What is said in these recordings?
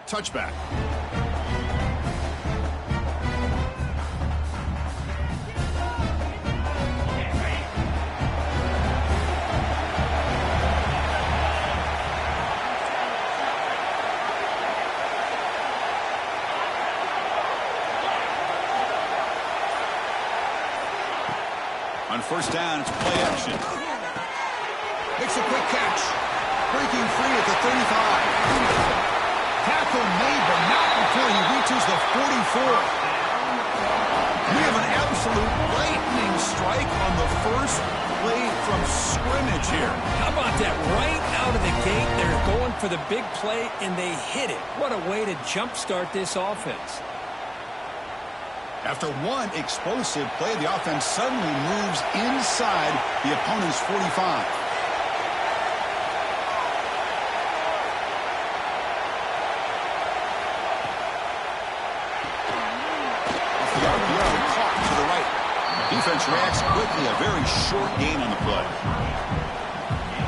touchback. On first down, it's play action. Makes a quick catch. Breaking free at the 35. Tackle made, but not before he reaches the 44. We have an absolute lightning strike on the first play from scrimmage here. How about that? Right out of the gate, they're going for the big play, and they hit it. What a way to jumpstart this offense. After one explosive play, the offense suddenly moves inside the opponent's 45. Off the RPO, caught to the right. Defense reacts quickly, a very short gain on the play.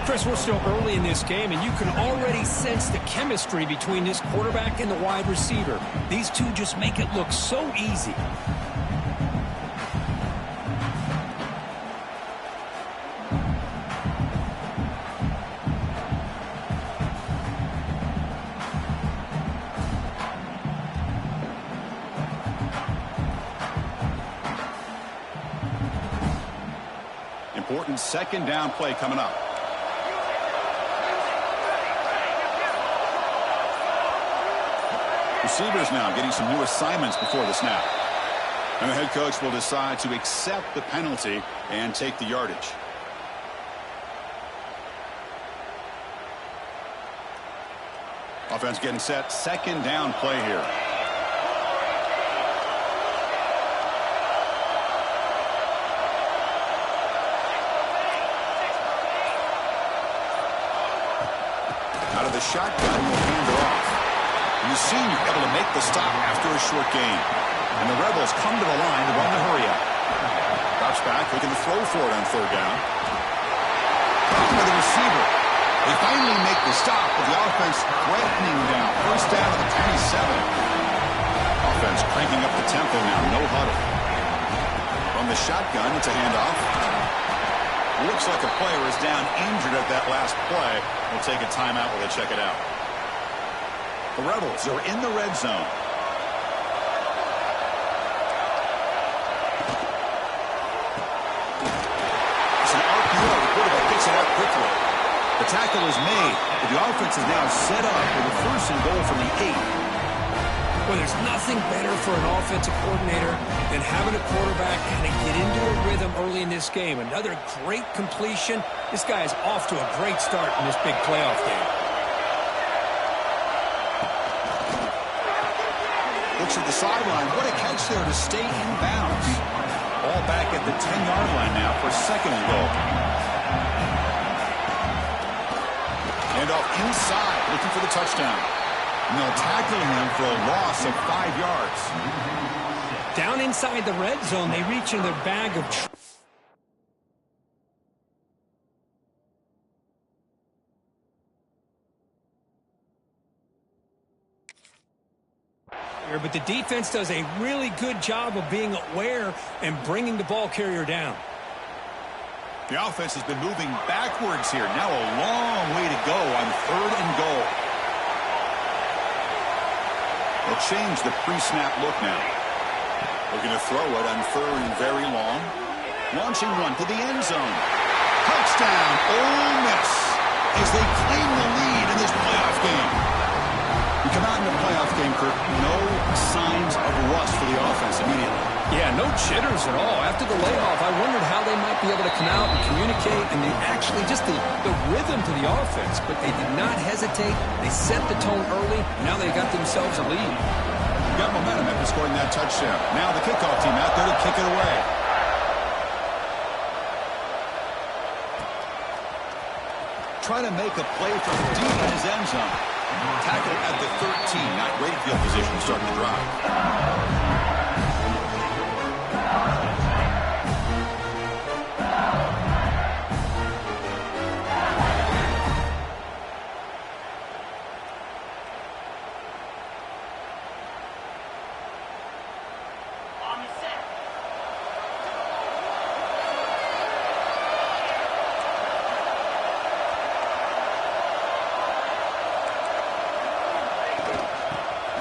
Chris, we're still early in this game, and you can already sense the chemistry between this quarterback and the wide receiver. These two just make it look so easy. Important second down play coming up. Receivers now getting some new assignments before the snap. And the head coach will decide to accept the penalty and take the yardage. Offense getting set. Second down play here. Out of the shotgun, will hand it off. And the senior able to make the stop after a short gain. And the Rebels come to the line to run the hurry-up. Drops back, looking to throw for it on third down. Problem with the receiver. They finally make the stop, but the offense threatening down. First down at the 27. Offense cranking up the tempo now, no huddle. From the shotgun, it's a handoff. Looks like a player is down injured at that last play. We'll take a timeout while they check it out. The Rebels are in the red zone. It's an RPO. The quarterback gets it out quickly. The tackle is made, but the offense is now set up with a first and goal from the 8. Well, there's nothing better for an offensive coordinator than having a quarterback kind of get into a rhythm early in this game. Another great completion. This guy is off to a great start in this big playoff game. Looks at the sideline. What a catch there to stay in bounds. Ball back at the 10-yard line now for second and goal. And off inside, looking for the touchdown. And they'll tackle him for a loss of 5 yards. Down inside the red zone, they reach in their bag of but the defense does a really good job of being aware and bringing the ball carrier down. The offense has been moving backwards here. Now a long way to go on third and goal. They'll change the pre-snap look now. Looking to throw it on third and very long. Launching one to the end zone. Touchdown, Ole Miss, as they claim the lead in this playoff game. You come out in the playoff game, Kirk, no signs of rust for the offense immediately. Yeah, no jitters at all. After the layoff, I wondered how they might be able to come out and communicate, and they actually just the rhythm to the offense, but they did not hesitate. They set the tone early. Now they got themselves a lead. Got momentum after scoring that touchdown. Now the kickoff team out there to kick it away. Trying to make a play from deep in his end zone. Tackle at the 13. Not great field position to start the drive.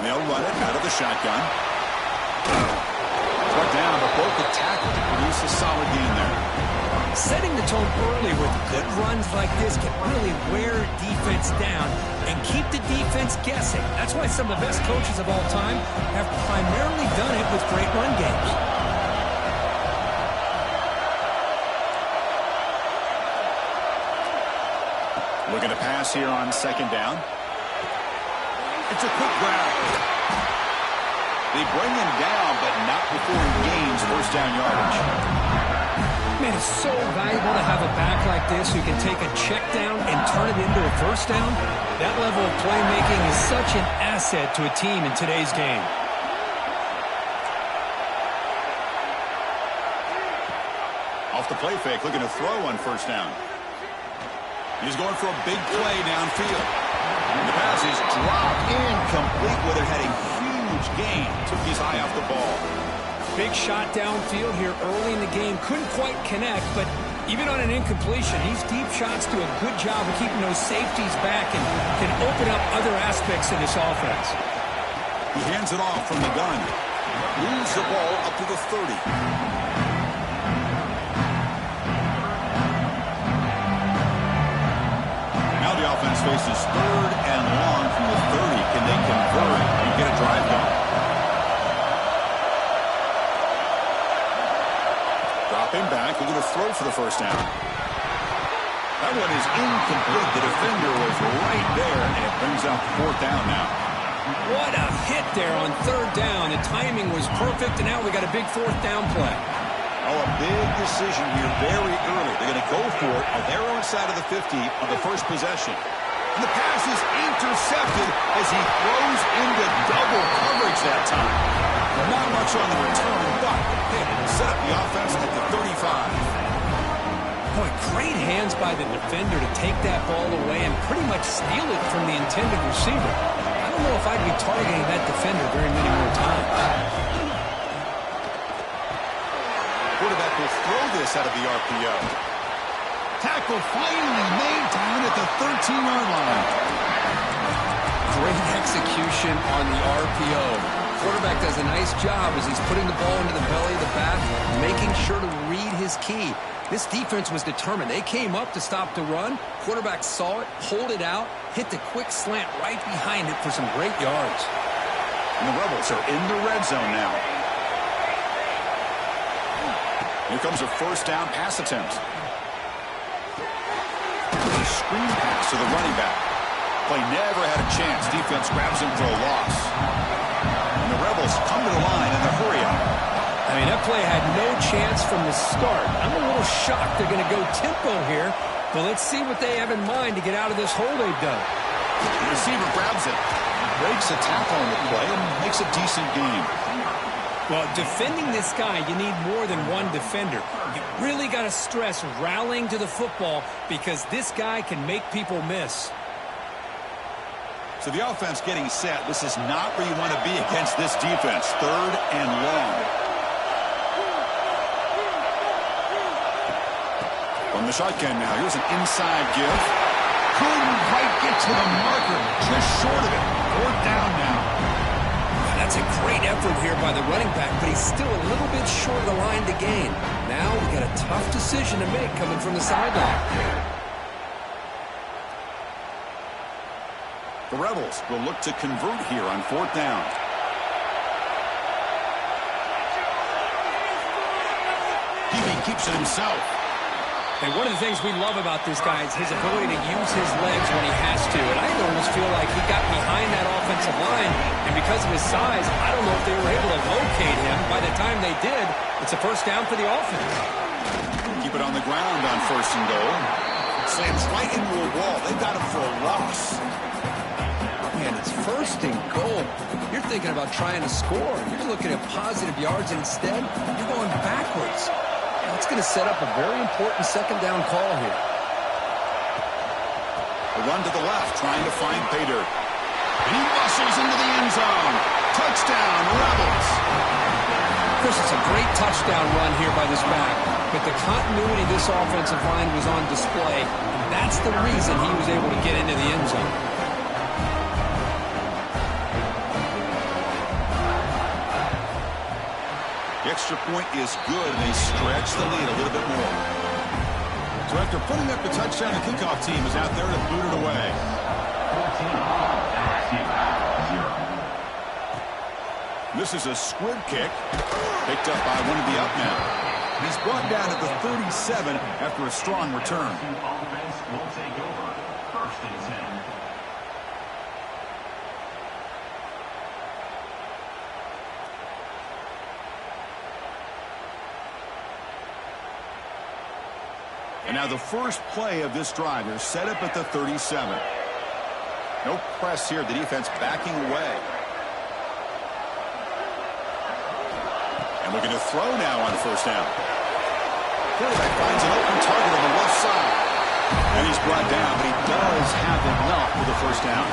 they'll run it out of the shotgun. Brought down, but both the tackle to produce a solid gain there. Setting the tone early with good runs like this can really wear defense down and keep the defense guessing. That's why some of the best coaches of all time have primarily done it with great run games. Looking to pass here on second down. It's a quick grab. They bring him down, but not before he gains first down yardage. Man, it's so valuable to have a back like this who can take a check down and turn it into a first down. That level of playmaking is such an asset to a team in today's game. Off the play fake, looking to throw on first down. He's going for a big play downfield. The pass is dropped incomplete where it had a huge gain. Took his eye off the ball. Big shot downfield here early in the game. Couldn't quite connect, but even on an incompletion, these deep shots do a good job of keeping those safeties back and can open up other aspects of this offense. He hands it off from the gun. Moves the ball up to the 30. The offense faces third and long from the 30. Can they convert and get a drive going? Dropping back, looking to throw for the first down. That one is incomplete. The defender was right there, and it brings out fourth down now. What a hit there on third down. The timing was perfect, and now we got a big fourth down play. Oh, a big decision here very early. They're going to go for it on their own side of the 50 on the first possession. And the pass is intercepted as he throws into double coverage that time. Well, not much on the return, but hey, set up the offense at the 35. Boy, great hands by the defender to take that ball away and pretty much steal it from the intended receiver. I don't know if I'd be targeting that defender very many more times. Quarterback will throw this out of the RPO. Tackle finally made down at the 13-yard line. Great execution on the RPO. Quarterback does a nice job as he's putting the ball into the belly of the back, making sure to read his key. This defense was determined. They came up to stop the run. Quarterback saw it, pulled it out, hit the quick slant right behind it for some great yards. And the Rebels are in the red zone now. Here comes a first down pass attempt. A screen pass to the running back. Play never had a chance. Defense grabs him for a loss. And the Rebels come to the line in the hurry up. I mean, that play had no chance from the start. I'm a little shocked they're going to go tempo here, but let's see what they have in mind to get out of this hole they've done. The receiver grabs it, breaks a tackle on the play, and makes a decent gain. Well, defending this guy, you need more than one defender. You really got to stress rallying to the football because this guy can make people miss. So the offense getting set. This is not where you want to be against this defense. Third and long. From the shotgun now. Here's an inside give. Couldn't quite get to the marker. Just short of it. Fourth down now. That's a great effort here by the running back, but he's still a little bit short of the line to gain. Now we got a tough decision to make coming from the sideline. The Rebels will look to convert here on fourth down. He keeps it himself. And one of the things we love about this guy is his ability to use his legs when he has to. And I almost feel like he got behind that offensive line, and because of his size, I don't know if they were able to locate him. By the time they did, it's a first down for the offense. Keep it on the ground on first and goal. Slams right into a wall. They got him for a loss. Man, it's first and goal. You're thinking about trying to score. You're looking at positive yards, and instead, you're going backwards. That's going to set up a very important second down call here. A run to the left, trying to find Pater. And he muscles into the end zone. Touchdown, Rebels. Of course, it's a great touchdown run here by this back, but the continuity of this offensive line was on display, and that's the reason he was able to get into the end zone. extra point is good, and they stretch the lead a little bit more. So after putting up the touchdown, the kickoff team is out there to boot it away. This is a squib kick. Picked up by one of the up now. He's brought down at the 37 after a strong return. Offense will take over. 1st and 10. And now the first play of this drive is set up at the 37. No press here. The defense backing away. And looking to throw now on 1st down. Quarterback finds an open target on the left side. And he's brought down, but he does have enough for the 1st down.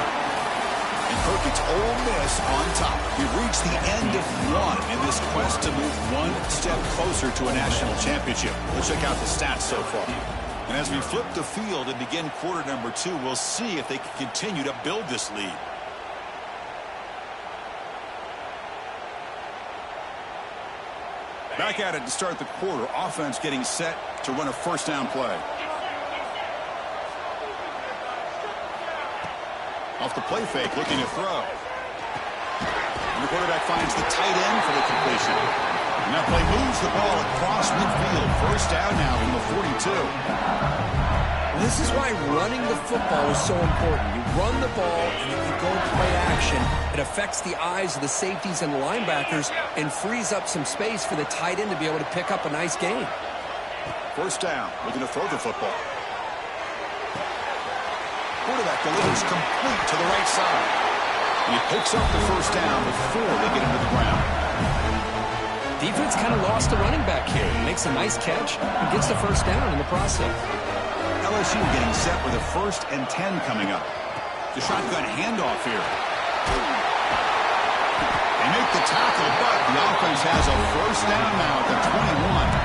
And Kirk, it's Ole Miss on top. We've reached the end of one in this quest to move one step closer to a national championship. Let's check out the stats so far. And as we flip the field and begin quarter number 2, we'll see if they can continue to build this lead. Back at it to start the quarter. Offense getting set to run a 1st down play. Off the play fake, looking to throw. And the quarterback finds the tight end for the completion. And that play moves the ball across midfield. 1st down now from the 42. This is why running the football is so important. You run the ball, and if you go play action, it affects the eyes of the safeties and the linebackers and frees up some space for the tight end to be able to pick up a nice gain. 1st down, looking to throw the football. Quarterback delivers complete to the right side. And he picks up the 1st down before they get into the ground. Defense kind of lost a running back here. He makes a nice catch and gets the 1st down in the process. LSU getting set with a 1st and 10 coming up. The shotgun handoff here. They make the tackle, but the offense has a 1st down now at the 21.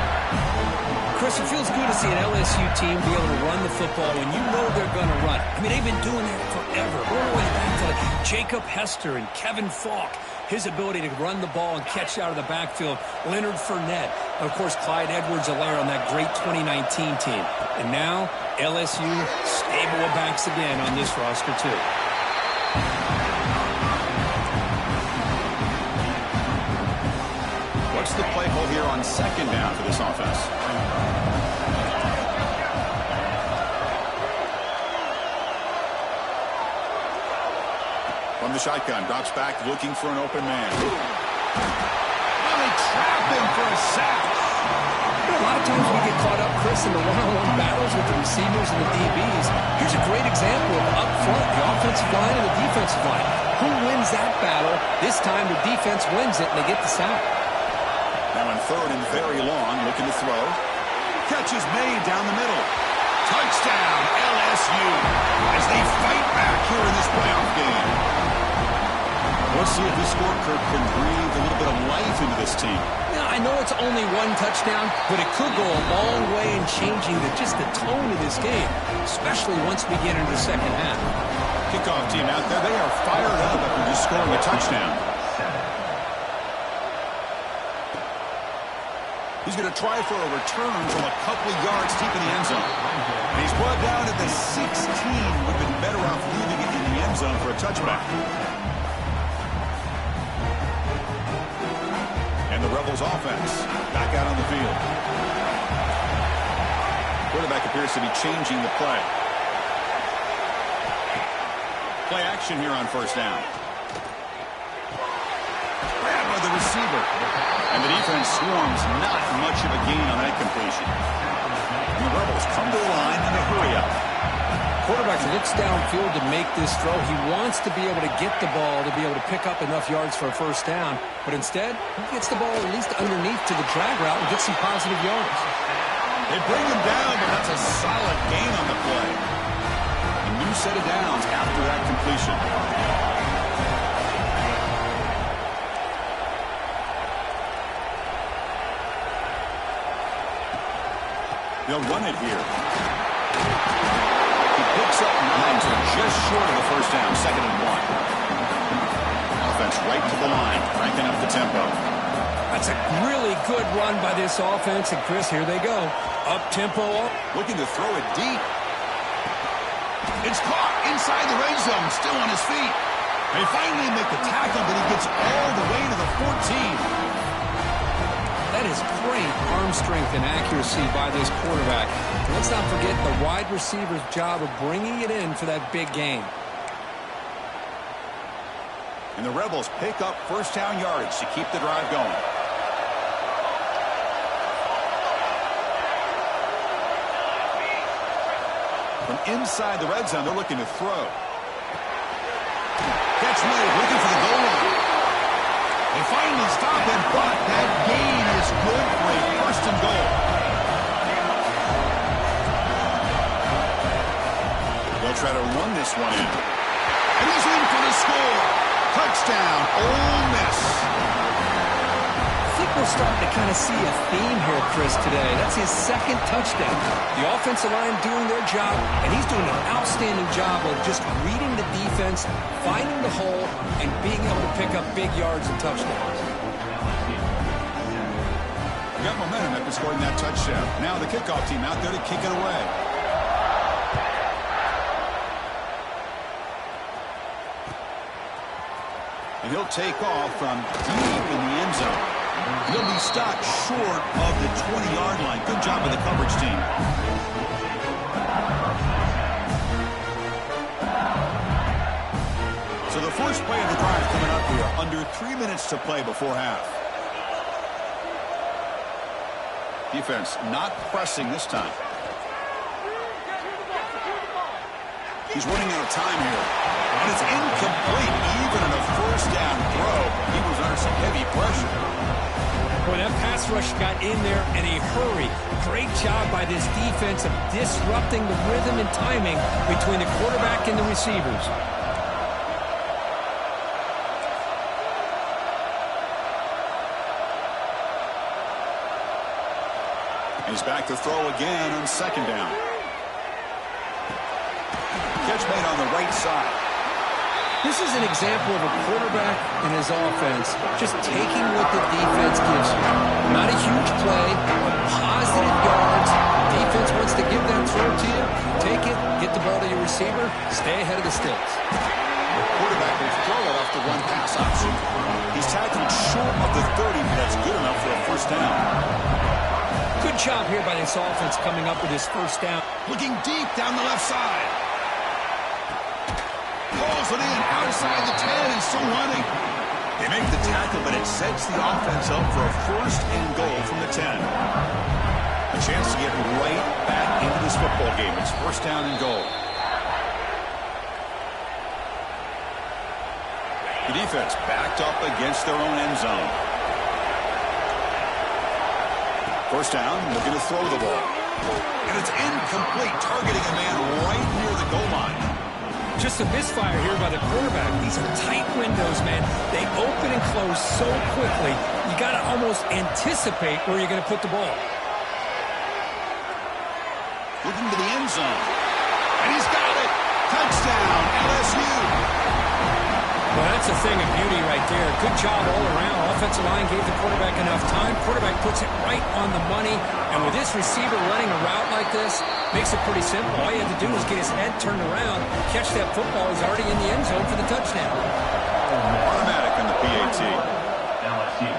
Chris, it feels good to see an LSU team be able to run the football when you know they're going to run it. I mean, they've been doing that forever. All the way back to Jacob Hester and Kevin Falk. His ability to run the ball and catch out of the backfield. Leonard Fournette. And of course, Clyde Edwards-Helaire on that great 2019 team. And now, LSU stable of backs again on this roster, too. What's the play call here on 2nd down for this offense? From the shotgun, drops back, looking for an open man. Oh, they trap him for a sack. A lot of times we get caught up, Chris, in the one-on-one battles with the receivers and the DBs. Here's a great example of up front, the offensive line and the defensive line. Who wins that battle? This time the defense wins it, and they get the sack. Now in 3rd and very long, looking to throw. Catch is made down the middle. Touchdown, LSU, as they fight back here in this playoff game. Let's see if this score, Kirk, can breathe a little bit of life into this team. Now, I know it's only one touchdown, but it could go a long way in changing just the tone of this game, especially once we get into the 2nd half. Kickoff team out there, they are fired up after just scoring a touchdown. He's going to try for a return from a couple of yards deep in the end zone. And he's brought down at the 16. Would have been better off leaving it in the end zone for a touchback. And the Rebels offense back out on the field. Quarterback appears to be changing the play. Play action here on 1st down. Grab by the receiver. And the defense swarms, not much of a gain on that completion. And the Rebels come to the line in a hurry up. Quarterback looks downfield to make this throw. He wants to be able to get the ball to be able to pick up enough yards for a 1st down. But instead, he gets the ball at least underneath to the drag route and gets some positive yards. They bring him down, but that's a solid gain on the play. A new set of downs after that completion. They'll run it here. He picks up 9, so just short of the 1st down, 2nd and 1. Offense right to the line, cranking up the tempo. That's a really good run by this offense. And, Chris, here they go. Up-tempo. Looking to throw it deep. It's caught inside the red zone, still on his feet. They finally make the tackle, but he gets all the way to the 14. That is great arm strength and accuracy by this quarterback. And let's not forget the wide receiver's job of bringing it in for that big game. And the Rebels pick up first down yardage to keep the drive going. From inside the red zone, they're looking to throw. Catch made, looking for the goal line. They finally stop him, but that gain is good for a first and goal. They'll try to run this one in. And he's in for the score. Touchdown, Ole Miss. I think we're starting to kind of see a theme here, Chris, today. That's his second touchdown. The offensive line doing their job, and he's doing an outstanding job of just reading the defense, finding the hole, and being able to pick up big yards and touchdowns. Got momentum after scoring that touchdown. Now the kickoff team out there to kick it away. And he'll take off from deep in the end zone. He'll be stopped short of the 20-yard line. Good job by the coverage team. So the first play of the drive coming up here. Under 3 minutes to play before half. Defense not pressing this time. He's running out of time here. And it's incomplete. Even in a first down throw, he was under some heavy pressure. Boy, that pass rush got in there in a hurry. Great job by this defense of disrupting the rhythm and timing between the quarterback and the receivers. He's back to throw again on second down. Catch made on the right side. This is an example of a quarterback and his offense just taking what the defense gives you. Not a huge play, but positive yards. Defense wants to give that throw to you. Take it, get the ball to your receiver, stay ahead of the sticks. The quarterback will throw it off the run pass option. He's tackled short of the 30, but that's good enough for a first down. Good job here by this offense coming up with his first down. Looking deep down the left side. Calls it in outside the 10 and still running. They make the tackle, but it sets the offense up for a first and goal from the 10. A chance to get right back into this football game. It's first down and goal. The defense backed up against their own end zone. First down, looking to throw the ball. And it's incomplete, targeting a man right near the goal line. Just a misfire here by the quarterback. These are tight windows, man. They open and close so quickly, you got to almost anticipate where you're going to put the ball. Looking to the end zone. And he's got it. Touchdown, LSU. Well, that's a thing of beauty right there. Good job all around. Offensive line gave the quarterback enough time. Quarterback puts it right on the money. And with this receiver running a route like this, makes it pretty simple. All you have to do is get his head turned around, catch that football. He's already in the end zone for the touchdown. Automatic on the PAT. LSU,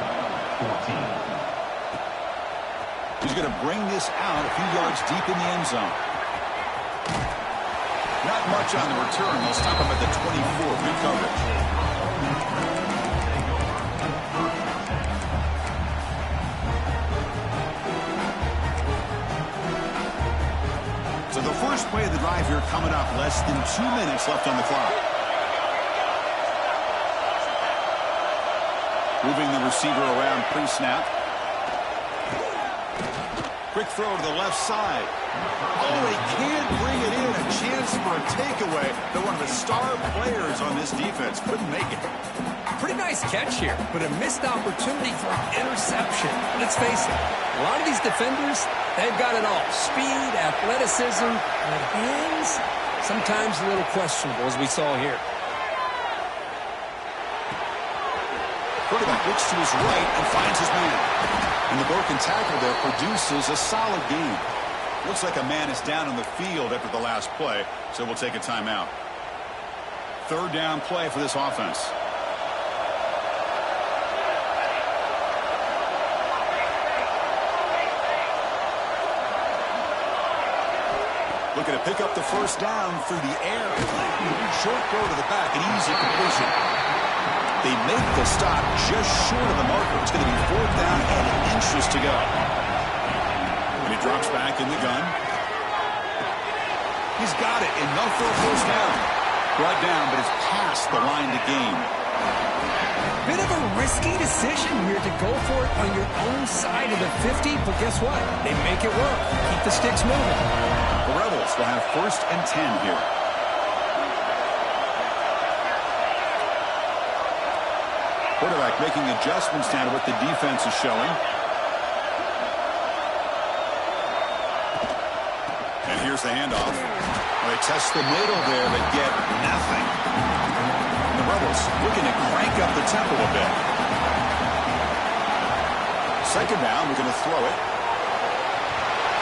14. He's going to bring this out a few yards deep in the end zone. Not much on the return. They'll stop him at the 24. Good coverage. So the first play of the drive here coming up. Less than 2 minutes left on the clock. Moving the receiver around pre-snap. Quick throw to the left side. Oh, he can't bring it in. A chance for a takeaway. But one of the star players on this defense couldn't make it. Pretty nice catch here, but a missed opportunity for an interception. Let's face it, a lot of these defenders, they've got it all. Speed, athleticism, but hands, sometimes a little questionable, as we saw here. Quarterback looks to his right and finds his man. And the broken tackle there produces a solid gain. Looks like a man is down on the field after the last play, so we'll take a timeout. Third down play for this offense. Looking to pick up the first down through the air. Short throw to the back, an easy completion. They make the stop just short of the marker. It's going to be fourth down and inches to go. And he drops back in the gun. He's got it. Enough for a first down. Brought down, but it's past the line to gain. Bit of a risky decision here to go for it on your own side of the 50, but guess what? They make it work. Keep the sticks moving. The Rebels will have first and 10 here. Quarterback making adjustments now to what the defense is showing. And here's the handoff. They test the middle there, but get nothing. And the Rebels looking to crank up the tempo a bit. Second down, we're going to throw it.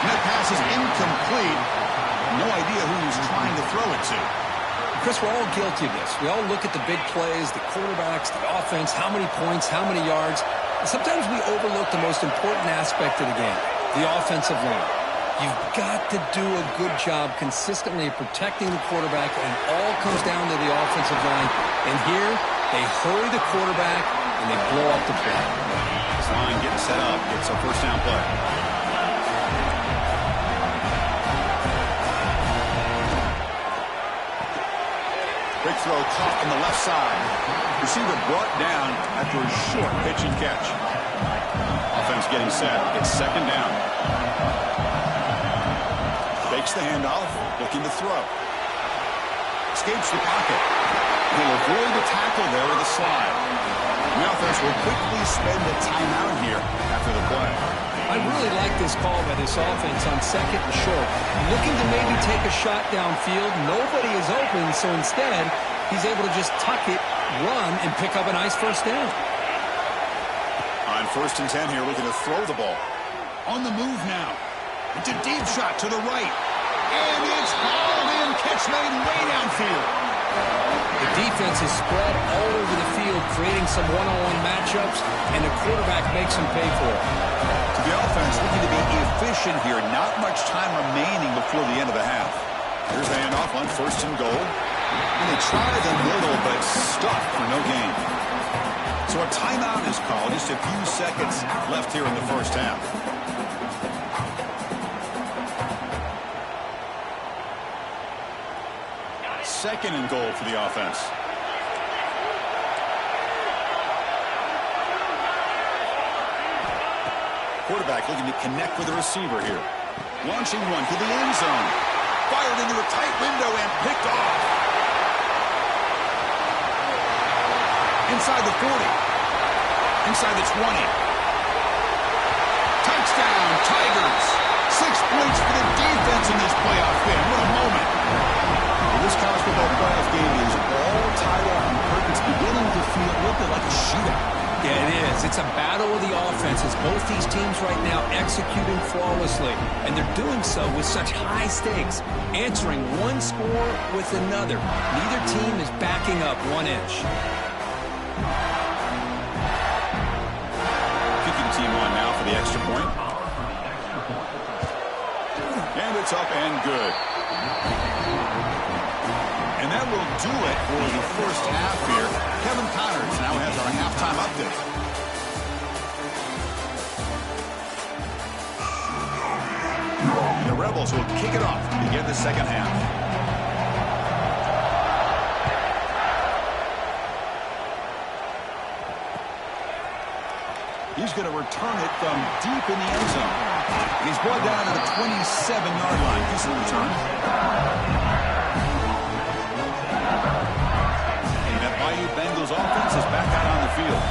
And that pass is incomplete. No idea who he's trying to throw it to. Chris, we're all guilty of this. We all look at the big plays, the quarterbacks, the offense, how many points, how many yards. And sometimes we overlook the most important aspect of the game, the offensive line. You've got to do a good job consistently protecting the quarterback, and it all comes down to the offensive line. And here, they hurry the quarterback, and they blow up the play. This line getting set up. It's a first down play. Big throw caught on the left side. Receiver brought down after a short pitch and catch. Offense getting set. It's second down. Fakes the handoff, looking to throw. Escapes the pocket. He'll avoid the tackle there with a slide. The offense will quickly spend a timeout here after the play. I really like this call by this offense on second and short. Looking to maybe take a shot downfield. Nobody is open, so instead, he's able to just tuck it, run, and pick up a nice first down. On first and 10 here, looking to throw the ball. On the move now. It's a deep shot to the right. And it's hauled in. Catch made way downfield. The defense is spread all over the field, creating some one-on-one matchups, and the quarterback makes them pay for it. To the offense, looking to be efficient here. Not much time remaining before the end of the half. Here's the handoff on first and goal. And they try the middle, but stuck for no gain. So a timeout is called. Just a few seconds left here in the first half. Second and goal for the offense. Quarterback looking to connect with the receiver here. Launching one to the end zone. Fired into a tight window and picked off. Inside the 40. Inside the 20. Touchdown, Tigers. 6 points for the defense in this playoff game. What a moment. This college football playoff game is all tied up, and Perkins beginning to feel a little bit like a shootout. Yeah, it is. It's a battle of the offenses. Both these teams right now executing flawlessly, and they're doing so with such high stakes, answering one score with another. Neither team is backing up 1 inch. Kicking the team on now for the extra point. And it's up and good. And that will do it for the first half here. Kevin Connors now has our halftime update. The Rebels will kick it off to begin the second half. He's going to return it from deep in the end zone. He's brought down to the 27-yard line. He's the return. Bengals offense is back out on the field.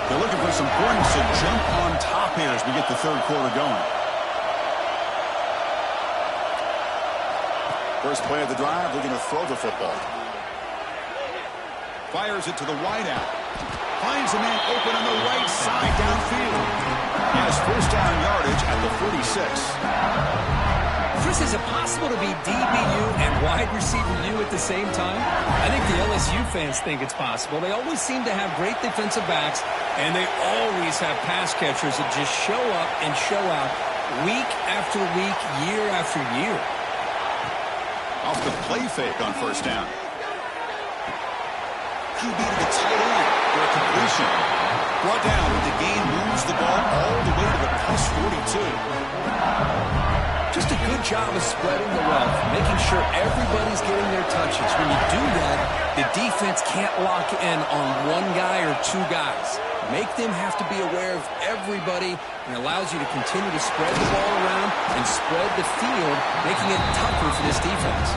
They're looking for some points to jump on top here as we get the third quarter going. First play of the drive, looking to throw the football. Fires it to the wideout. finds a man open on the right side downfield. He has first down yardage at the 46. Chris, is it possible to be DBU and wide receiver U at the same time? I think the LSU fans think it's possible. They always seem to have great defensive backs, and they always have pass catchers that just show up and show out week after week, year after year. Off the play fake on first down. QB to the tight end for a completion. Brought down with the gain, moves the ball all the way to the plus 42. Just a good job of spreading the wealth, making sure everybody's getting their touches. When you do that, the defense can't lock in on one guy or two guys. Make them have to be aware of everybody, and allows you to continue to spread the ball around and spread the field, making it tougher for this defense.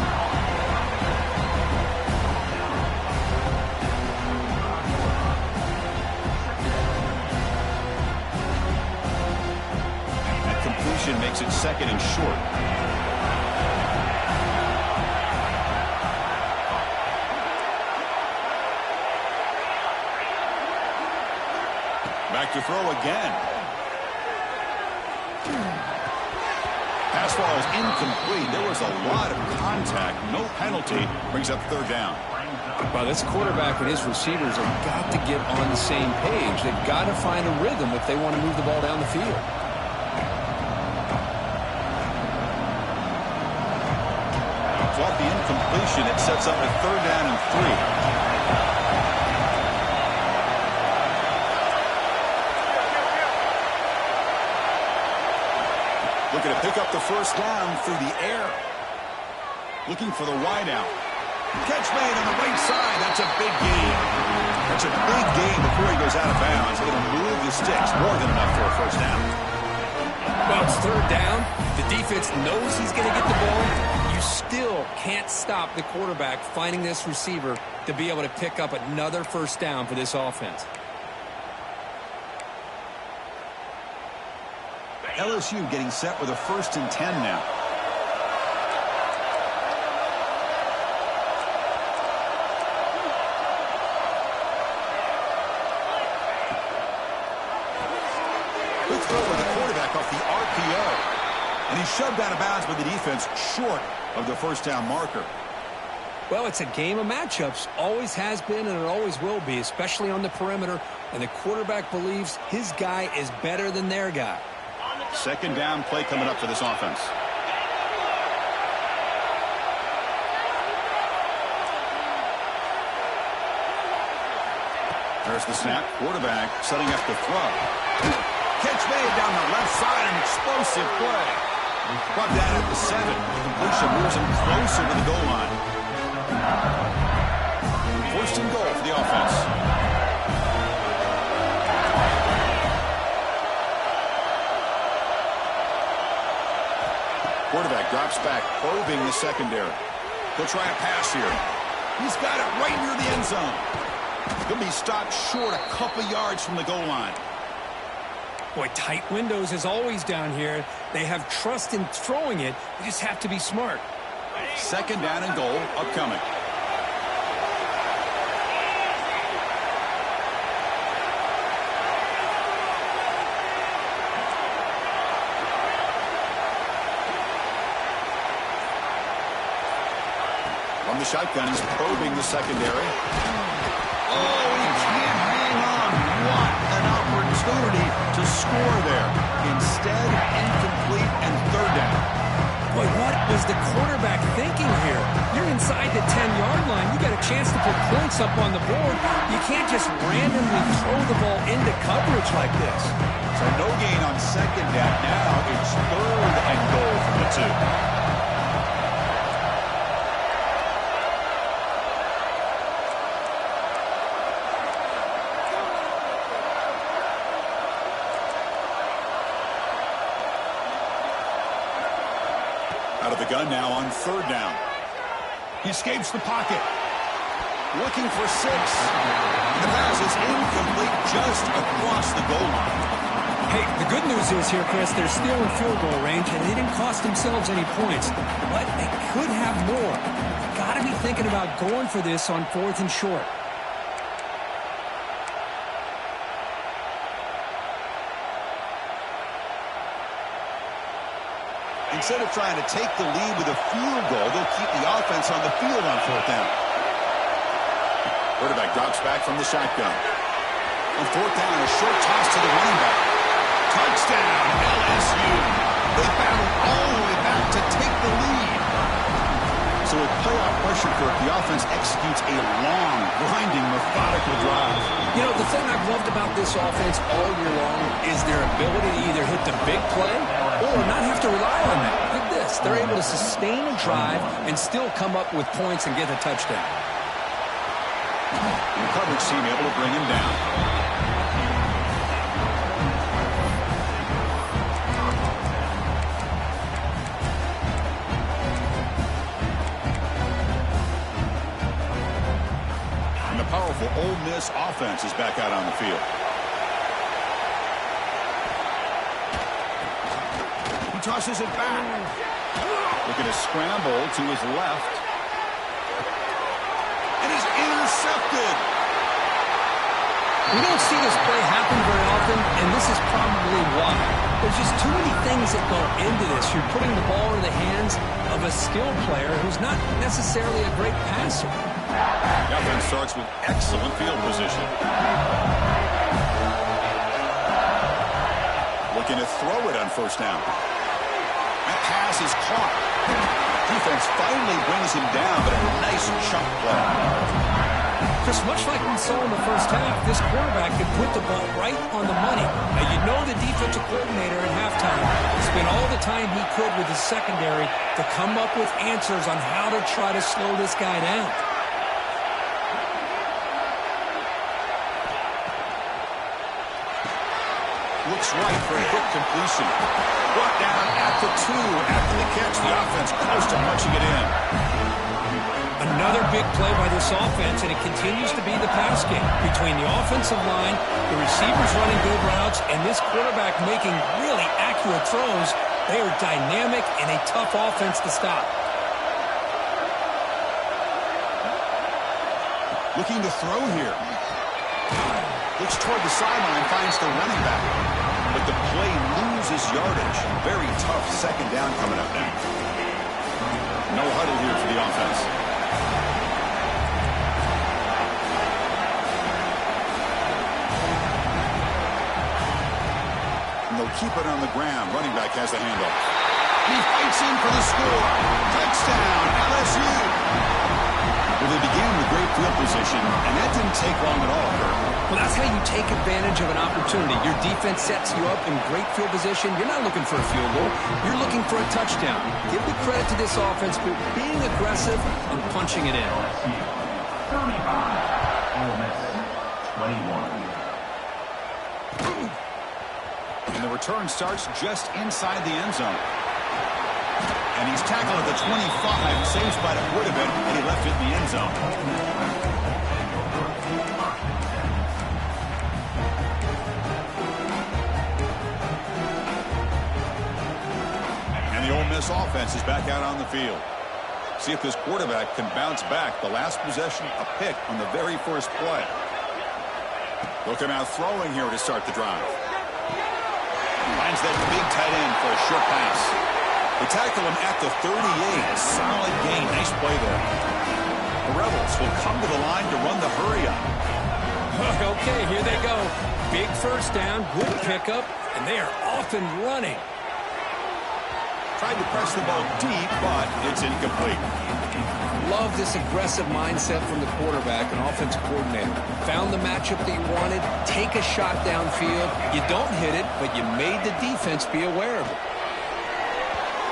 That completion makes it second and short. Back to throw again. Pass ball is incomplete. There was a lot of contact. No penalty. Brings up third down. Well, this quarterback and his receivers have got to get on the same page. They've got to find a rhythm if they want to move the ball down the field. Off the incompletion, it sets up a third down and 3. Looking to pick up the first down through the air. Looking for the wideout. Catch made on the right side. That's a big gain. That's a big gain before he goes out of bounds. It'll move the sticks. More than enough for a first down. Well, it's third down. The defense knows he's going to get the ball. You still can't stop the quarterback finding this receiver to be able to pick up another first down for this offense. LSU getting set with a 1st and 10 now. Good throw with the quarterback off the RPO. And he's shoved out of bounds by the defense short of the first down marker. Well, it's a game of matchups. Always has been and it always will be, especially on the perimeter. And the quarterback believes his guy is better than their guy. Second down play coming up for this offense. There's the snap. Quarterback setting up the throw. Catch made down the left side. An explosive play. Brought down at the 7. Completion moves him closer to the goal line. First and goal for the offense. Quarterback drops back, probing the secondary. He'll try a pass here. He's got it right near the end zone. He'll be stopped short a couple yards from the goal line. Boy, tight windows is always down here. They have trust in throwing it. They just have to be smart. Second down and goal upcoming. From the shotgun, he's probing the secondary. Oh, he can't hang on. What an opportunity to score there. Instead, incomplete and third down. Boy, what was the quarterback thinking here? You're inside the 10-yard line. You got a chance to put points up on the board. You can't just randomly throw the ball into coverage like this. So no gain on second down. Now it's third and goal from the 2. Out of the gun now on third down. He escapes the pocket. Looking for 6. The pass is incomplete just across the goal line. Hey, the good news is here, Chris, they're still in field goal range, and they didn't cost themselves any points. But they could have more. Got to be thinking about going for this on 4th and short. Instead of trying to take the lead with a field goal, they'll keep the offense on the field on fourth down. Quarterback drops back from the shotgun. On fourth down, a short toss to the running back. Touchdown, LSU. They battle all the way back to take the lead. So with playoff pressure for it, the offense executes a long, grinding, methodical drive. You know, the thing I've loved about this offense all year long is their ability to either hit the big play or not have to rely on that. Look at this. They're able to sustain a drive and still come up with points and get a touchdown. And the coverage team able to bring him down. Powerful Ole Miss offense is back out on the field. He tosses it back. Looking to scramble to his left. And he's intercepted. We don't see this play happen very often, and this is probably why. There's just too many things that go into this. You're putting the ball in the hands of a skilled player who's not necessarily a great passer. The offense starts with excellent field position. Looking to throw it on first down. That pass is caught. Defense finally brings him down, but a nice chunk play. Chris, much like we saw in the first half, this quarterback could put the ball right on the money. Now, you know the defensive coordinator at halftime spent all the time he could with his secondary to come up with answers on how to try to slow this guy down. Looks right for a quick completion. Brought down at the 2 after the catch. The offense close to punching it in. Another big play by this offense, and it continues to be the pass game. Between the offensive line, the receivers running good routes, and this quarterback making really accurate throws, they are dynamic and a tough offense to stop. Looking to throw here. Looks toward the sideline, finds the running back. But the play loses yardage. Very tough second down coming up now. No huddle here for the offense. And they'll keep it on the ground. Running back has the handoff. He fights in for the score. Touchdown, LSU. Well, they began with great field position, and that didn't take long at all, Kirk. Well, that's how you take advantage of an opportunity. Your defense sets you up in great field position. You're not looking for a field goal. You're looking for a touchdown. Give the credit to this offense for being aggressive and punching it in. 35. Ole Miss 21. And the return starts just inside the end zone. And he's tackled at the 25, same spot it would have been, and he left it in the end zone. And the Ole Miss offense is back out on the field. See if this quarterback can bounce back. The last possession, a pick on the very first play. They'll come out throwing here to start the drive. Finds that big tight end for a short pass. They tackle him at the 38. Solid gain. Nice play there. The Rebels will come to the line to run the hurry up. Okay, here they go. Big first down, good pickup, and they are off and running. Tried to press the ball deep, but it's incomplete. Love this aggressive mindset from the quarterback and offensive coordinator. Found the matchup that you wanted, take a shot downfield. You don't hit it, but you made the defense be aware of it.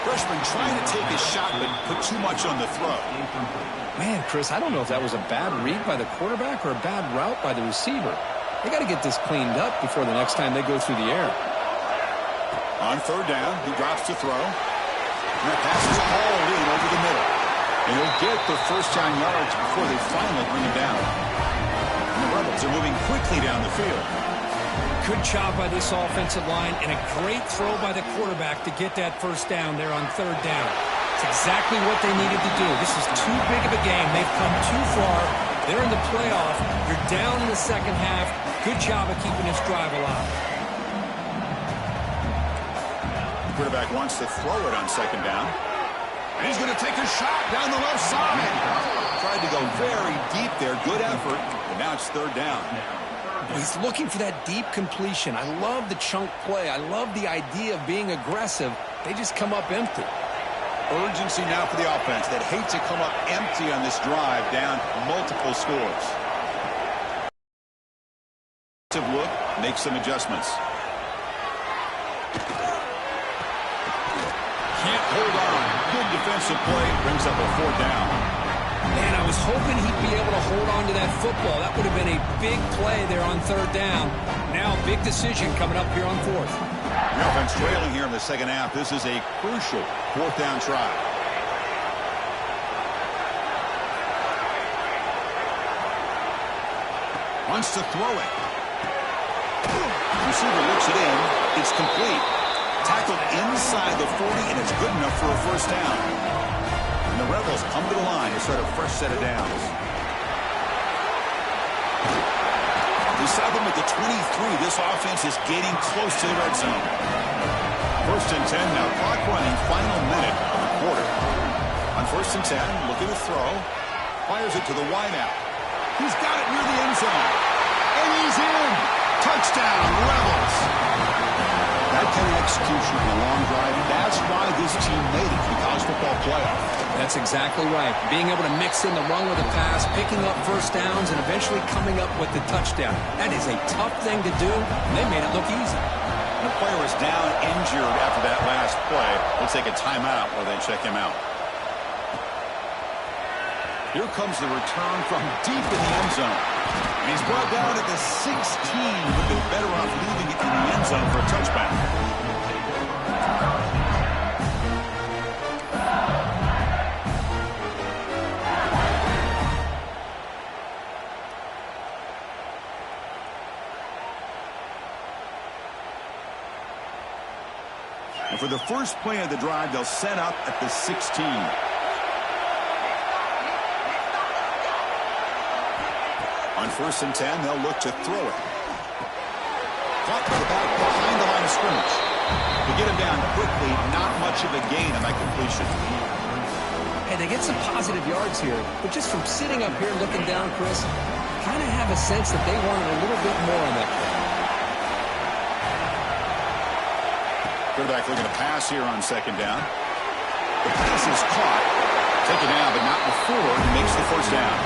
Freshman trying to take his shot, but put too much on the throw. Man, Chris, I don't know if that was a bad read by the quarterback or a bad route by the receiver. They got to get this cleaned up before the next time they go through the air. On third down, he drops to throw. And that pass is hauled in over the middle. And he'll get the first down yards before they finally bring him down. And the Rebels are moving quickly down the field. Good job by this offensive line and a great throw by the quarterback to get that first down there on third down. It's exactly what they needed to do. This is too big of a game. They've come too far. They're in the playoff. You're down in the second half. Good job of keeping this drive alive. Quarterback wants to throw it on second down. And he's going to take a shot down the left side. Tried to go very deep there. Good effort. And now it's third down. He's looking for that deep completion. I love the chunk play. I love the idea of being aggressive. They just come up empty. Urgency now for the offense that hate to come up empty on this drive, down multiple scores. Look, make some adjustments. Can't hold on. Good defensive play. Brings up a fourth down. Man, I was hoping he'd be able to hold on to that football. That would have been a big play there on third down. Now, big decision coming up here on fourth. The offense trailing here in the second half. This is a crucial fourth down try. Wants to throw it. Receiver looks it in. It's complete. Tackled inside the 40, and it's good enough for a first down. And the Rebels come to the line to start a fresh set of downs. We saw them at the 23. This offense is getting close to the red zone. First and 10 now. Clock running. Final minute of the quarter. On first and 10, looking to throw. Fires it to the wideout. He's got it near the end zone. And he's in. Touchdown, Rebels. That kind of execution in a long drive, that's why this team made it to the college football playoff. That's exactly right. Being able to mix in the run with the pass, picking up first downs, and eventually coming up with the touchdown. That is a tough thing to do, and they made it look easy. The player was down injured after that last play. They'll take a timeout while they check him out. Here comes the return from deep in the end zone. And he's brought down at the 16. Would be better off leaving it in the end zone for a touchback. And for the first play of the drive, they'll set up at the 16. On first and 10, they'll look to throw it. Caught by the back behind the line of scrimmage. To get him down quickly, not much of a gain on that completion. Hey, they get some positive yards here, but just from sitting up here looking down, Chris, kind of have a sense that they wanted a little bit more on that play. Quarterback looking to pass here on second down. The pass is caught. Taken down, but not before he makes the first down.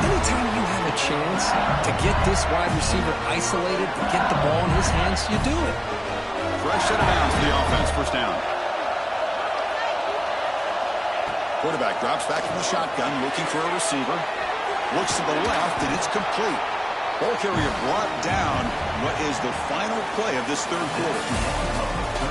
Anytime you have a chance to get this wide receiver isolated, to get the ball in his hands, you do it. Fresh set of downs for the offense. First down. Quarterback drops back from the shotgun, looking for a receiver. Looks to the left, and it's complete. Ball carrier brought down what is the final play of this third quarter.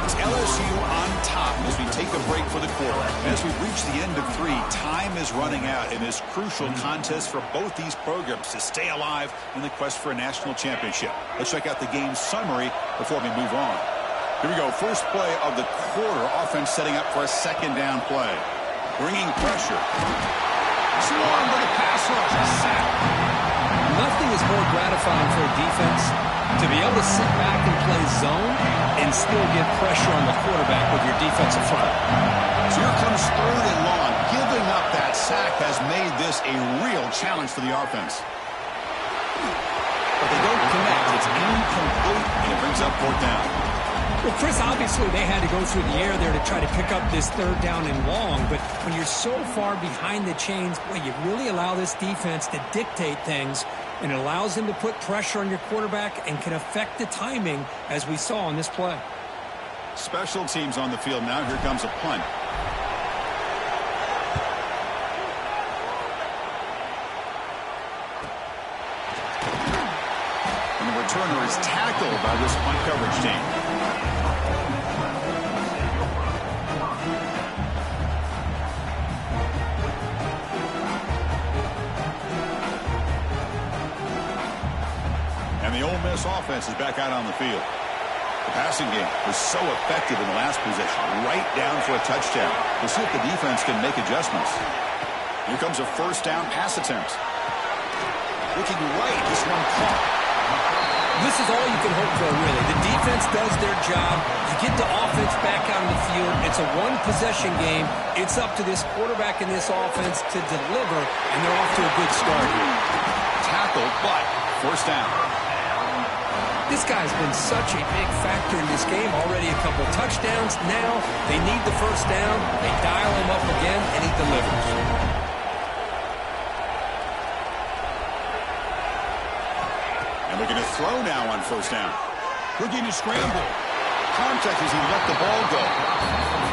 It's LSU on top as we take a break for the quarter. As we reach the end of 3, time is running out in this crucial contest for both these programs to stay alive in the quest for a national championship. Let's check out the game summary before we move on. Here we go. First play of the quarter. Offense setting up for a second down play. Bringing pressure. Swarm with a pass rush. A sack. Nothing is more gratifying for a defense to be able to sit back and play zone and still get pressure on the quarterback with your defensive front. So here comes third and long. Giving up that sack has made this a real challenge for the offense. But they don't connect. It's incomplete, and it brings up fourth down. Well, Chris, obviously they had to go through the air there to try to pick up this third down and long, but when you're so far behind the chains, boy, you really allow this defense to dictate things, and it allows them to put pressure on your quarterback and can affect the timing, as we saw on this play. Special teams on the field now. Here comes a punt. And the returner is tackled by this punt coverage team. And the Ole Miss offense is back out on the field. The passing game was so effective in the last possession, right down for a touchdown. We'll see if the defense can make adjustments. Here comes a first down pass attempt. Looking right, this one caught. This is all you can hope for, really. The defense does their job. You get the offense back out on the field. It's a one-possession game. It's up to this quarterback and this offense to deliver, and they're off to a good start here. Tackle, but first down. This guy's been such a big factor in this game. Already a couple touchdowns. Now they need the first down. They dial him up again, and he delivers. And looking to throw now on first down. Looking to scramble. Contact as he let the ball go.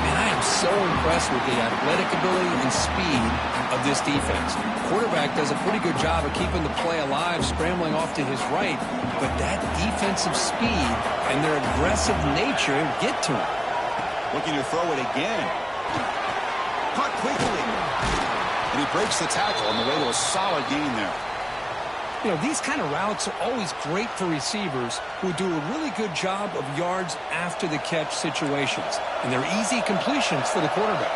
Man, I am so impressed with the athletic ability and speed of this defense. Quarterback does a pretty good job of keeping the play alive, scrambling off to his right, but that defensive speed and their aggressive nature get to him. Looking to throw it again. Caught quickly. And he breaks the tackle on the way to a solid gain there. You know, these kind of routes are always great for receivers who do a really good job of yards after the catch situations. And they're easy completions for the quarterback.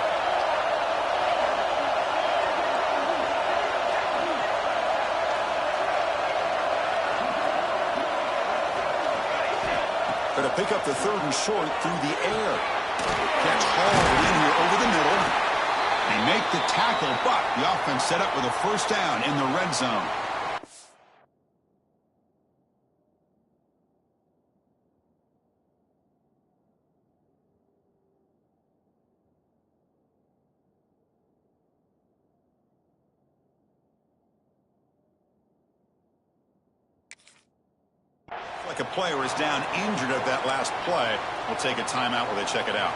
Going to pick up the third and short through the air. Catch hauled in here over the middle. They make the tackle, but the offense set up with a first down in the red zone. Like a player is down injured at that last play. We'll take a timeout while they check it out.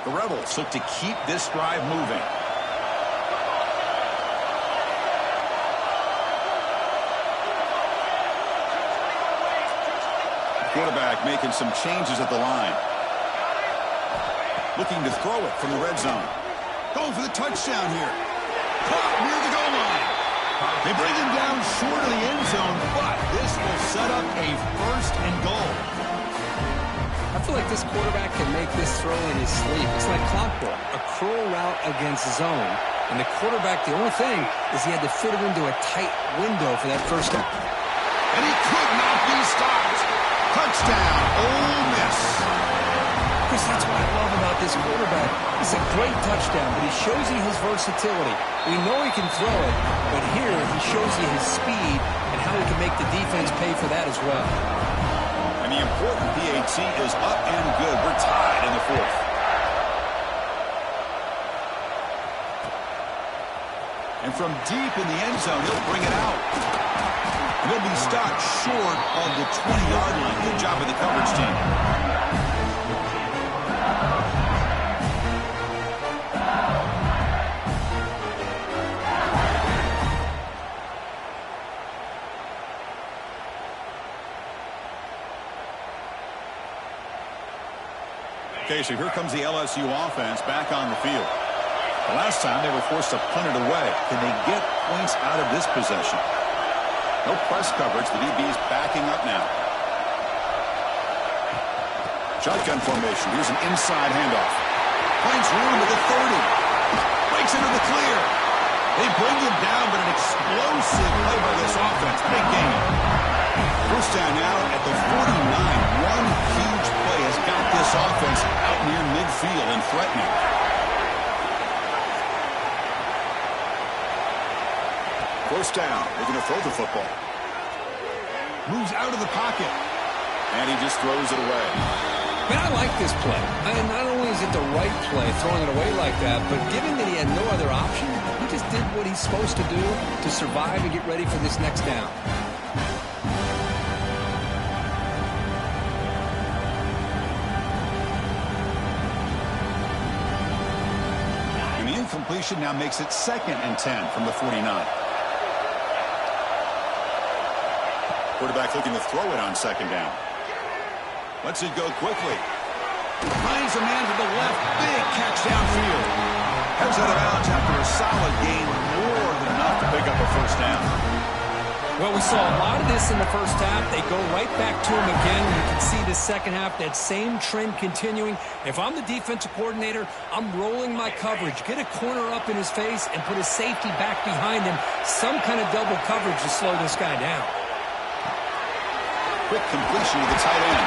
The Rebels look to keep this drive moving. Quarterback making some changes at the line. Looking to throw it from the red zone. Going for the touchdown here. Caught near the goal line. They bring him down short of the end zone, but this will set up a first and goal. I feel like this quarterback can make this throw in his sleep. It's like clockwork, a curl route against zone. And the quarterback, the only thing is he had to fit it into a tight window for that first down. And he could not be stopped. Touchdown, Ole Miss. Chris, that's what I love about this quarterback. It's a great touchdown, but he shows you his versatility. We know he can throw it, but here he shows you his speed and how he can make the defense pay for that as well. And the important PAT is up and good. We're tied in the fourth. And from deep in the end zone, he'll bring it out. And he'll be stopped short of the 20-yard line. Good job of the coverage team. Okay, so here comes the LSU offense back on the field. The last time they were forced to punt it away. Can they get points out of this possession? No press coverage. The DB's backing up now. Shotgun formation. Here's an inside handoff. Finds room at the 30. Breaks into the clear. They bring him down, but an explosive play by this offense. Big game. First down now at the 49. One huge play has got this offense out near midfield and threatening. First down. They're going to throw the football. Moves out of the pocket. And he just throws it away. Man, I like this play. And not only is it the right play, throwing it away like that, but given that he had no other option, he just did what he's supposed to do to survive and get ready for this next down. And the incompletion now makes it 2nd and 10 from the 49. Quarterback looking to throw it on 2nd down. Lets it go quickly. Finds a man to the left. Big catch downfield. Heads out of bounds after a solid gain. More than enough to pick up a first down. Well, we saw a lot of this in the first half. They go right back to him again. You can see the second half, that same trend continuing. If I'm the defensive coordinator, I'm rolling my coverage. Get a corner up in his face and put a safety back behind him. Some kind of double coverage to slow this guy down. Quick completion to the tight end.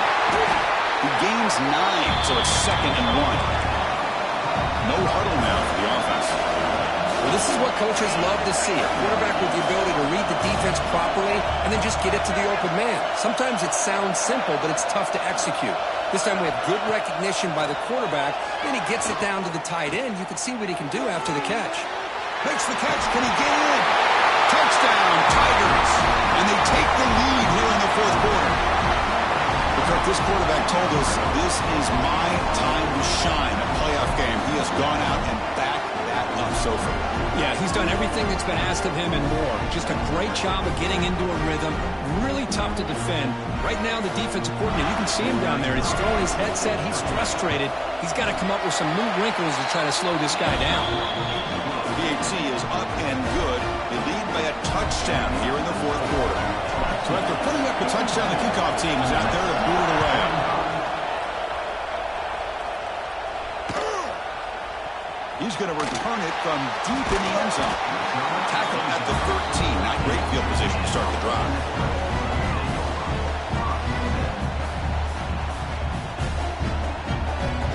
He gains 9, so it's 2nd and 1. No huddle now for the offense. Well, this is what coaches love to see. A quarterback with the ability to read the defense properly and then just get it to the open man. Sometimes it sounds simple, but it's tough to execute. This time we have good recognition by the quarterback. Then he gets it down to the tight end. You can see what he can do after the catch. Makes the catch. Can he get in? Touchdown, Tigers. And they take the lead here in the 4th quarter. Because this quarterback told us this is my time to shine. A playoff game. He has gone out and backed that up so far. Yeah, he's done everything that's been asked of him and more. Just a great job of getting into a rhythm. Really tough to defend. Right now, the defensive coordinator, you can see him down there. He's throwing his headset. He's frustrated. He's got to come up with some new wrinkles to try to slow this guy down. PAT is up and good. They lead by a touchdown here in the 4th quarter. So after putting up a touchdown, the kickoff team is out there to boot it away. He's going to return it from deep in the end zone. Tackle at the 13. Not great field position to start the drive.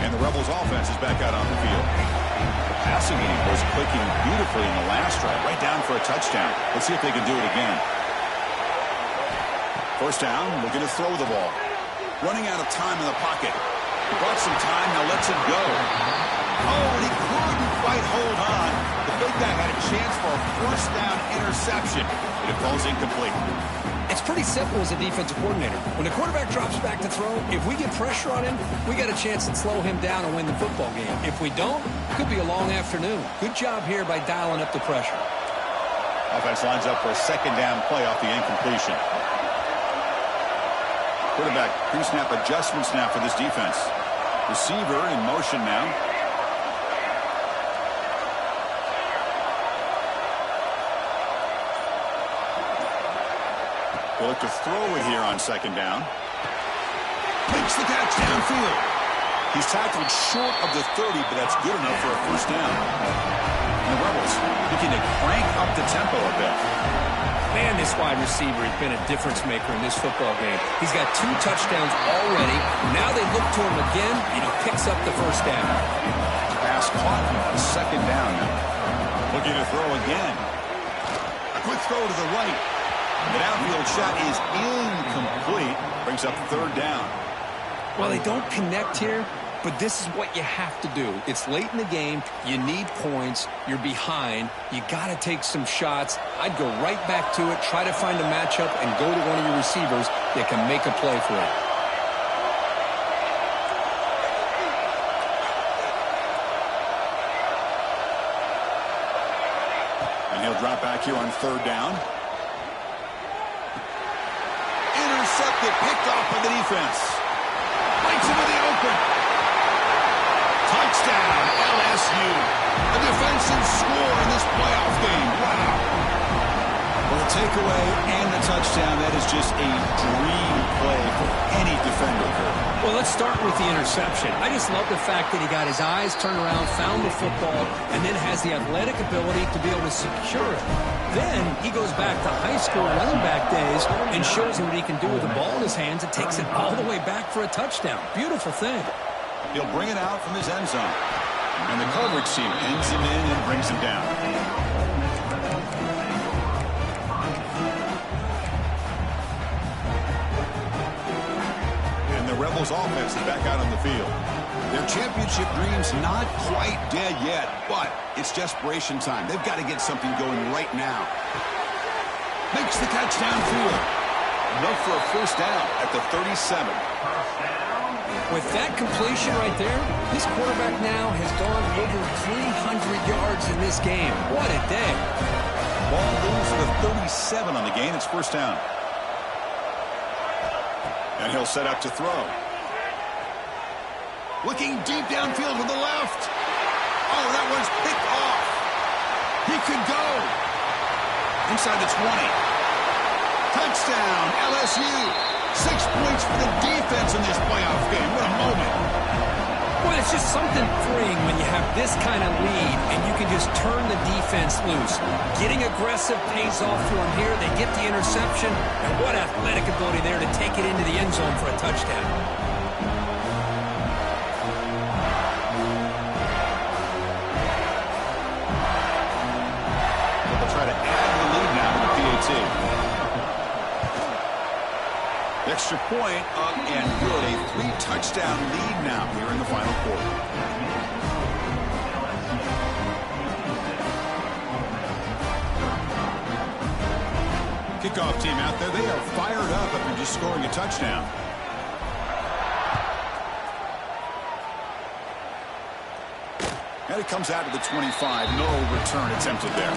And the Rebels offense is back out on the field. The passing game was clicking beautifully in the last drive, right down for a touchdown. Let's see if they can do it again. First down, looking to throw the ball. Running out of time in the pocket. He bought some time, now lets it go. Oh, and he couldn't quite hold on. The big guy had a chance for a 1st down interception, but it falls incomplete. It's pretty simple as a defensive coordinator. When the quarterback drops back to throw, if we get pressure on him, we got a chance to slow him down and win the football game. If we don't, it could be a long afternoon. Good job here by dialing up the pressure. Offense lines up for a 2nd down play off the incompletion. Quarterback pre-snap adjustment snap for this defense. Receiver in motion now. They'll look to throw it here on 2nd down. Makes the catch downfield. He's tackled short of the 30, but that's good enough for a 1st down. And the Rebels looking to crank up the tempo a bit. Man, this wide receiver has been a difference maker in this football game. He's got 2 touchdowns already. Now they look to him again, and he picks up the 1st down. Pass caught on 2nd down now. Looking to throw again. A quick throw to the right. The downfield shot is incomplete. Brings up 3rd down. Well, they don't connect here, but this is what you have to do. It's late in the game. You need points. You're behind. You got to take some shots. I'd go right back to it, try to find a matchup, and go to one of your receivers that can make a play for it. And he'll drop back here on 3rd down. Intercepted, picked off by the defense. Lights into the open. Touchdown, LSU. A defensive score in this playoff game. Wow. Well, the takeaway and the touchdown, that is just a dream play for any defender. Well, let's start with the interception. I just love the fact that he got his eyes turned around, found the football, and then has the athletic ability to be able to secure it. Then he goes back to high school running back days and shows him what he can do with the ball in his hands and takes it all the way back for a touchdown. Beautiful thing. He'll bring it out from his end zone. And the coverage team pins him in and brings him down. And the Rebels offense is back out on the field. Their championship dreams not quite dead yet, but it's desperation time. They've got to get something going right now. Makes the catch downfield. Enough for a 1st down at the 37. With that completion right there, this quarterback now has gone over 300 yards in this game. What a day. Ball moves to the 37 on the game. It's 1st down. And he'll set up to throw. Looking deep downfield with the left. Oh, that one's picked off. He could go. Inside the 20. Touchdown, LSU. 6 points for the defense in this playoff game. What a moment. Well, it's just something freeing when you have this kind of lead, and you can just turn the defense loose. Getting aggressive pays off for them here. They get the interception, and what athletic ability there to take it into the end zone for a touchdown. They'll try to add the lead now to the PAT. The extra point up and good. A 3-touchdown lead now here in the final quarter. Kickoff team out there. They are fired up after just scoring a touchdown. And it comes out to the 25. No return attempted there.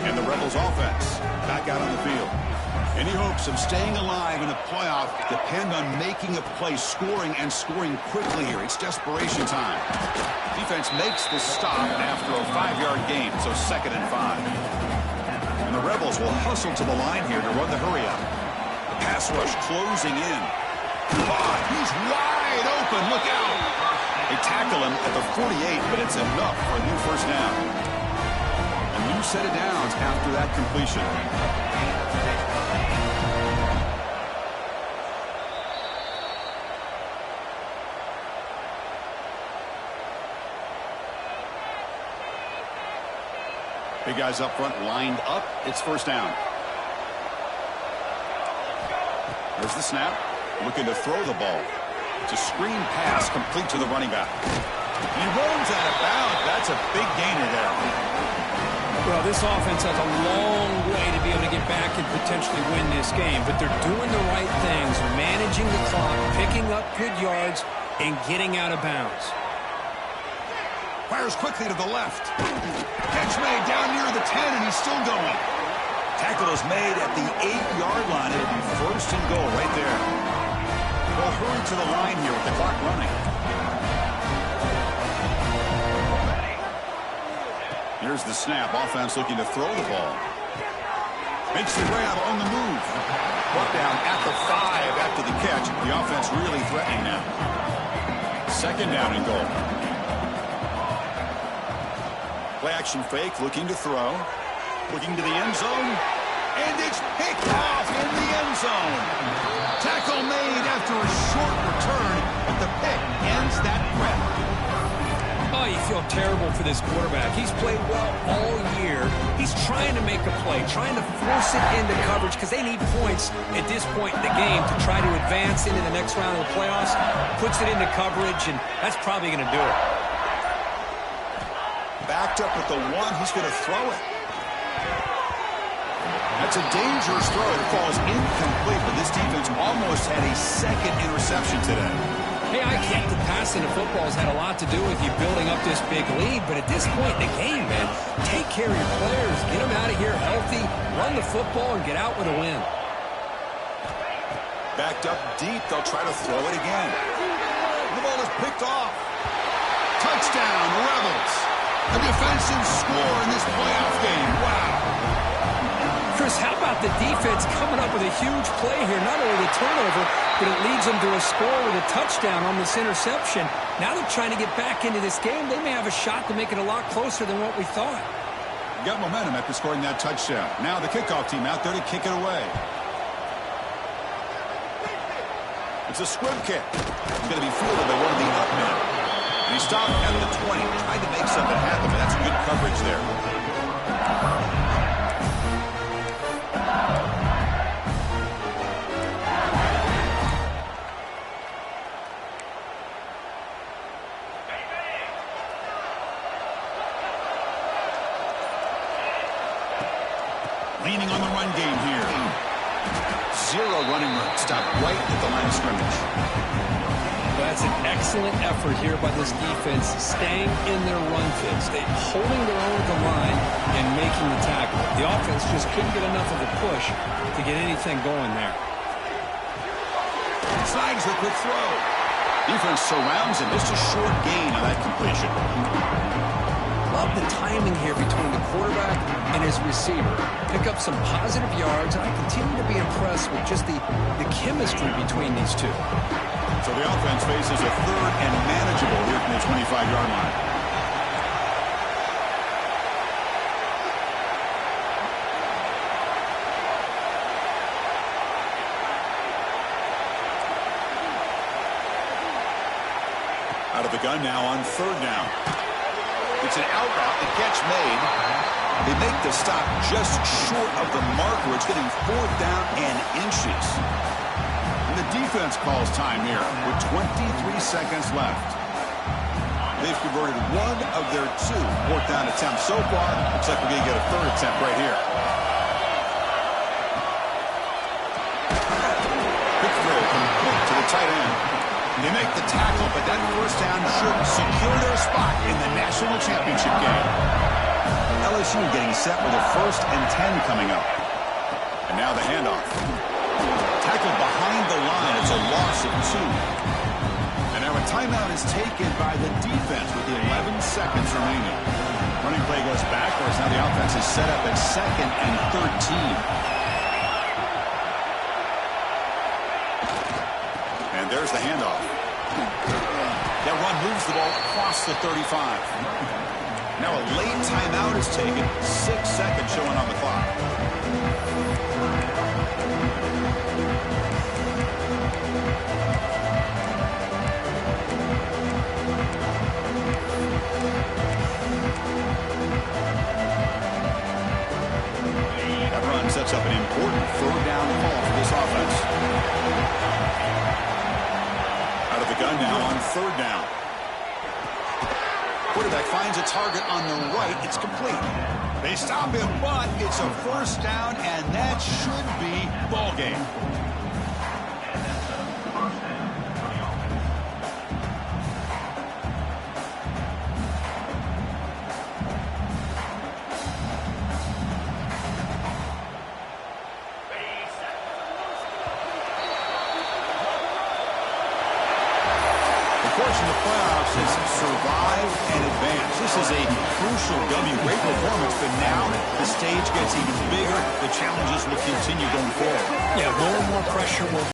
And the Rebels offense back out on the field. Any hopes of staying alive in a playoff depend on making a play, scoring and scoring quickly here. It's desperation time. Defense makes the stop after a 5-yard gain, so 2nd and 5. And the Rebels will hustle to the line here to run the hurry up. The pass rush closing in. He's wide open. Look out. They tackle him at the 48, but it's enough for a new first down. A new set of downs after that completion. Big guys up front lined up. It's first down. There's the snap. Looking to throw the ball. It's a screen pass complete to the running back. He rolls out of bounds. That's a big gainer there. Well, this offense has a long way to be able to get back and potentially win this game, but they're doing the right things, managing the clock, picking up good yards, and getting out of bounds. Fires quickly to the left. Catch made down near the 10, and he's still going. Tackle is made at the 8-yard line. It'll be first and goal right there. They'll hurry to the line here with the clock running. Here's the snap. Offense looking to throw the ball. Makes the grab on the move. Brought down at the 5 after the catch. The offense really threatening now. 2nd down and goal. Play action fake, looking to throw. Looking to the end zone. And it's picked off in the end zone. Tackle made after a short return, but the pick ends that threat. Oh, you feel terrible for this quarterback. He's played well all year. He's trying to make a play, trying to force it into coverage because they need points at this point in the game to try to advance into the next round of the playoffs. Puts it into coverage, and that's probably going to do it. Backed up at the 1. He's going to throw it. That's a dangerous throw. It falls incomplete, but this defense almost had a 2nd interception today. Hey, I get the passing of football has had a lot to do with you building up this big lead, but at this point in the game, man, take care of your players. Get them out of here healthy, run the football, and get out with a win. Backed up deep. They'll try to throw it again. The ball is picked off. Touchdown, Rebels. A defensive score in this playoff game. Wow. Chris, how about the defense coming up with a huge play here? Not only the turnover, but it leads them to a score with a touchdown on this interception. Now they're trying to get back into this game. They may have a shot to make it a lot closer than what we thought. Got momentum after scoring that touchdown. Now the kickoff team out there to kick it away. It's a squib kick. It's going to be fielded by one of the up men. And he stopped at the 20. Tried to make something happen, but that's good coverage there. Leaning on the run game here. 0 running room. Stop right at the line of scrimmage. That's an excellent effort here by this defense, staying in their run fits. They're holding their own at the line and making the tackle. The offense just couldn't get enough of a push to get anything going there. Slides the quick throw. Defense surrounds him. Just a short gain on that completion. Well, love the timing here between the quarterback and his receiver. Pick up some positive yards, and I continue to be impressed with just the chemistry between these two. So the offense faces a third and manageable here from the 25-yard line. Out of the gun now on third down. It's an out route, the catch made. They make the stop just short of the marker. It's getting fourth down and inches. And the defense calls time here with 23 seconds left. They've converted one of their two fourth down attempts so far. Looks like we're going to get a third attempt right here. Quick throw complete to the tight end. They make the tackle, but that first down should secure their spot in the national championship game. LSU getting set with a 1st and 10 coming up. And now the handoff. Tackled behind the line. It's a loss of 2. And now a timeout is taken by the defense with 11 seconds remaining. Running play goes backwards. Now the offense is set up at 2nd and 13. And there's the handoff. That run moves the ball across the 35. Now a late timeout is taken. 6 seconds showing on the clock. That run sets up an important third down call for this offense. The gun now on third down. Quarterback finds a target on the right. It's complete. They stop him, but it's a first down, and that should be ball game. In the playoffs is survive and advance. This is a crucial W. Great performance, but now the stage gets even bigger. The challenges will continue going forward. Yeah, more and more pressure will